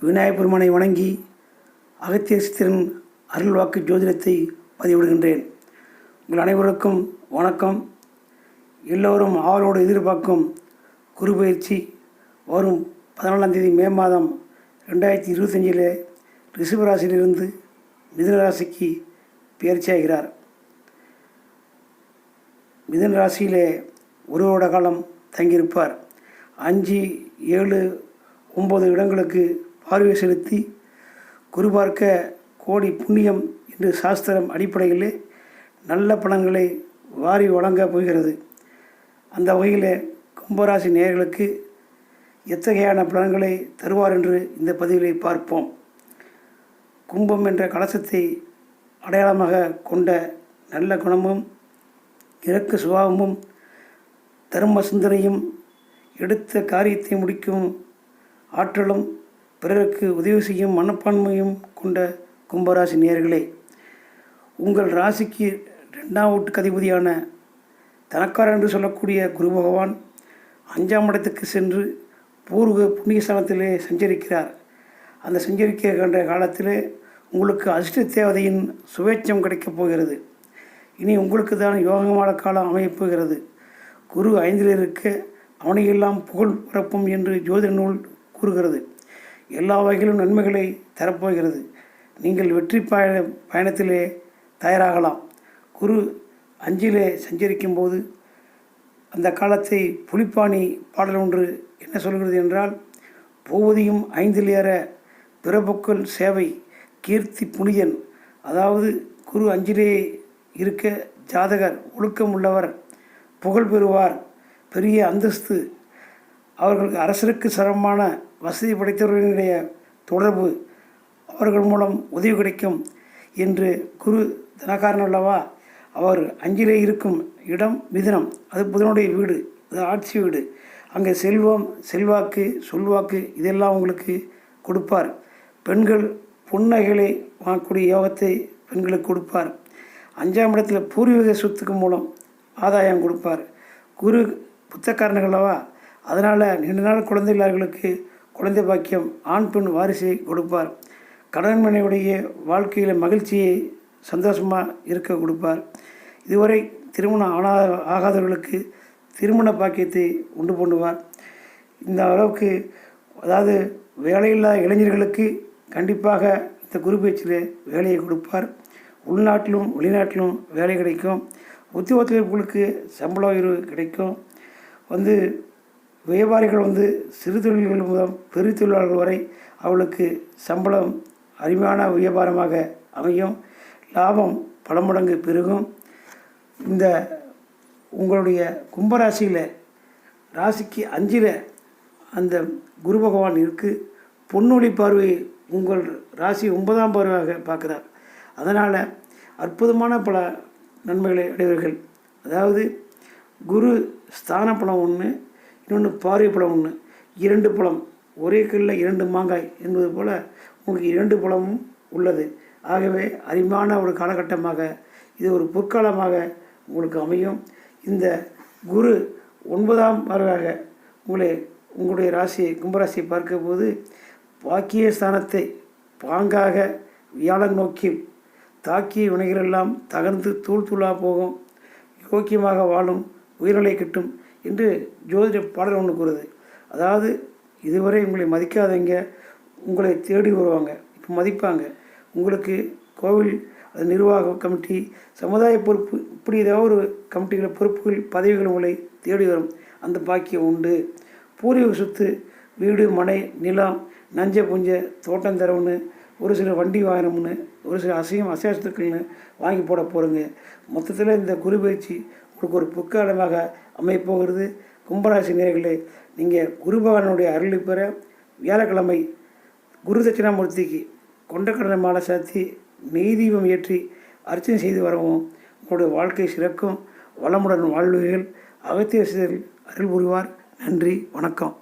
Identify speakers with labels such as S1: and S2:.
S1: விநாயகப் பெருமானை வணங்கி அகத்திய சித்தரின் அருள்வாக்கு ஜோதிடத்தை பதிவிடுகின்றேன். உங்கள் அனைவருக்கும் வணக்கம். எல்லோரும் ஆவலோடு எதிர்பார்க்கும் குரு பயிற்சி வரும் 14ஆம் தேதி மே மாதம் 2025 ரிஷபராசியிலிருந்து மிதுன ராசிக்கு பயிற்சியாகிறார். மிதுன ராசியிலே ஒரு வருட காலம் தங்கியிருப்பார். 5, 7, 9 இடங்களுக்கு பார்வை செலுத்தி குரு பார்க்க கோடி புண்ணியம் என்று சாஸ்திரம் அடிப்படையிலே நல்ல பலன்களை வாரி வழங்கப் போகிறது. அந்த வகையில் கும்பராசி நேயர்களுக்கு எத்தகையான பலன்களை தருவார் என்று இந்த பதிவிலை பார்ப்போம். கும்பம் என்ற கலசத்தை அடையாளமாக கொண்ட நல்ல குணமும் இரக்க சுபாவமும் தர்ம சிந்தனையும் எடுத்த காரியத்தை முடிக்கும் ஆற்றலும் பிறருக்கு உதவி செய்யும் மனப்பான்மையும் கொண்ட கும்பராசி நேயர்களே, உங்கள் ராசிக்கு 2ஆம் வீட்டுக்கு அதிபதியான தனக்காரர் என்று சொல்லக்கூடிய குரு பகவான் 5ஆம் இடத்துக்கு சென்று பூர்வ புண்ணிய ஸ்தானத்திலே சஞ்சரிக்கிறார். அந்த சஞ்சரிக்கின்ற காலத்திலே உங்களுக்கு அதிர்ஷ்ட தேவதையின் சுவேட்சம் கிடைக்கப் போகிறது. இனி உங்களுக்கு தான் யோகமான காலம் அமையப்போகிறது. குரு 5இல் இருக்க அவனையெல்லாம் புகழ் பரப்பும் என்று ஜோதிட நூல் கூறுகிறது. எல்லா வகையிலும் நன்மைகளை தரப்போகிறது. நீங்கள் வெற்றி பயணத்திலே தயாராகலாம். குரு 5இலே சஞ்சரிக்கும் போது அந்த காலத்தை புலிப்பாணி பாடல் ஒன்று என்ன சொல்கிறது என்றால், பூவதியும் 5இல் ஏற பிறப்புக்கள் சேவை கீர்த்தி புனியன். அதாவது குரு 5இலே இருக்க ஜாதகர் ஒழுக்கம் உள்ளவர், புகழ் பெறுவார், பெரிய அந்தஸ்து, அவர்களுக்கு அரசருக்கு சமமான வசதி படைத்தவர்களுடைய தொடர்பு, அவர்கள் மூலம் உதவி கிடைக்கும் என்று குரு தனக்காரன் அல்லவா. அவர் 5இலே இருக்கும் இடம் மிதுனம், அது புதனுடைய வீடு, அது ஆட்சி வீடு. அங்கே செல்வம், செல்வாக்கு, சொல்வாக்கு இதெல்லாம் உங்களுக்கு கொடுப்பார். பெண்கள் புன்னகைகளை வாங்கக்கூடிய யோகத்தை பெண்களுக்கு கொடுப்பார். 5ஆம் இடத்தில் பூர்வீக சொத்துக்கு மூலம் ஆதாயம் கொடுப்பார். குரு புத்தக்காரர்கள் அல்லவா, அதனால் நீண்ட நாள் குழந்தை இல்லாதவர்களுக்கு குழந்தை பாக்கியம், ஆண் பெண் வாரிசை கொடுப்பார். கணவன் மனைவியுடைய வாழ்க்கையில் மகிழ்ச்சியை சந்தோஷமாக இருக்க கொடுப்பார். இதுவரை திருமணம் ஆகாதவர்களுக்கு திருமண பாக்கியத்தை உண்டு பண்ணுவார். இந்த அளவுக்கு, அதாவது வேலையில்லாத இளைஞர்களுக்கு கண்டிப்பாக இந்த குரு பயிற்சியில் வேலையை கொடுப்பார். உள்நாட்டிலும் வெளிநாட்டிலும் வேலை கிடைக்கும். உத்தியோகத்தில் இருப்பவர்களுக்கு சம்பள உயர்வு கிடைக்கும். வியாபாரிகள் சிறு தொழில்கள் முதல் பெரு தொழிலாளர்கள் வரை அவளுக்கு சம்பளம் அருமையான வியாபாரமாக அமையும். லாபம் பல மடங்கு பெருகும். இந்த உங்களுடைய கும்பராசியில் ராசிக்கு 5இல் அந்த குரு பகவான் இருக்கு. பொன்னொழி பார்வை உங்கள் ராசி 9ஆம் பார்வையாக பார்க்குறார். அதனால் அற்புதமான பல நன்மைகளை அடைவீர்கள். அதாவது குரு ஸ்தான பலம் ஒன்று, இன்னொன்று பார்வை பலம் ஒன்று. 2 பலம், ஒரே கல்லில் 2 மாங்காய் என்பது போல் உங்களுக்கு 2 பலமும் உள்ளது. ஆகவே அருமையான ஒரு காலகட்டமாக, இது ஒரு பொற்காலமாக உங்களுக்கு அமையும். இந்த குரு 9ஆம் பார்வையாக உங்களுடைய ராசியை, கும்பராசியை பார்க்க போது பாக்கிய ஸ்தானத்தை பாங்காக வியாழன் நோக்கி தாக்கிய வினைகளெல்லாம் தகர்ந்து தூள் தூளாக போகும், யோக்கியமாக வாழும், உயிர்நிலை கிட்டும் என்று ஜோதிட பாடல் ஒன்று கூறுது. அதாவது இதுவரை உங்களை மதிக்காதவங்க உங்களை தேடி வருவாங்க, இப்போ மதிப்பாங்க. உங்களுக்கு கோவில் அது நிர்வாக கமிட்டி, சமுதாய பொறுப்பு, இப்படி ஏதாவது ஒரு கமிட்டிகளை பொறுப்புகள் பதவிகள் உங்களை தேடி வரும். அந்த பாக்கியம் உண்டு. பூர்வீக சொத்து, வீடு, மனை, நிலம், நஞ்ச புஞ்ச தோட்டம் தரவுன்னு, ஒரு சில வண்டி வாகனம்னு, ஒரு சில அசையாசத்துக்கள்னு வாங்கி போட போகிறோங்க. மொத்தத்தில் இந்த குரு பயிற்சி உங்களுக்கு ஒரு பொற்காலமாக அமையப்போகிறது. கும்பராசி நேயர்களே, நீங்கள் குரு பகவானுடைய அருளை பெற வியாழக்கிழமை குரு தட்சிணாமூர்த்திக்கு கொண்டக்கடலை மாலை சாத்தி நெய் தீபம் ஏற்றி அர்ச்சனை செய்து வரவும் உங்களுடைய வாழ்க்கை சிறக்கும். வளமுடன் வாழ்வீர்கள். அகத்திய சித்தர் அருள் புரிவார். நன்றி, வணக்கம்.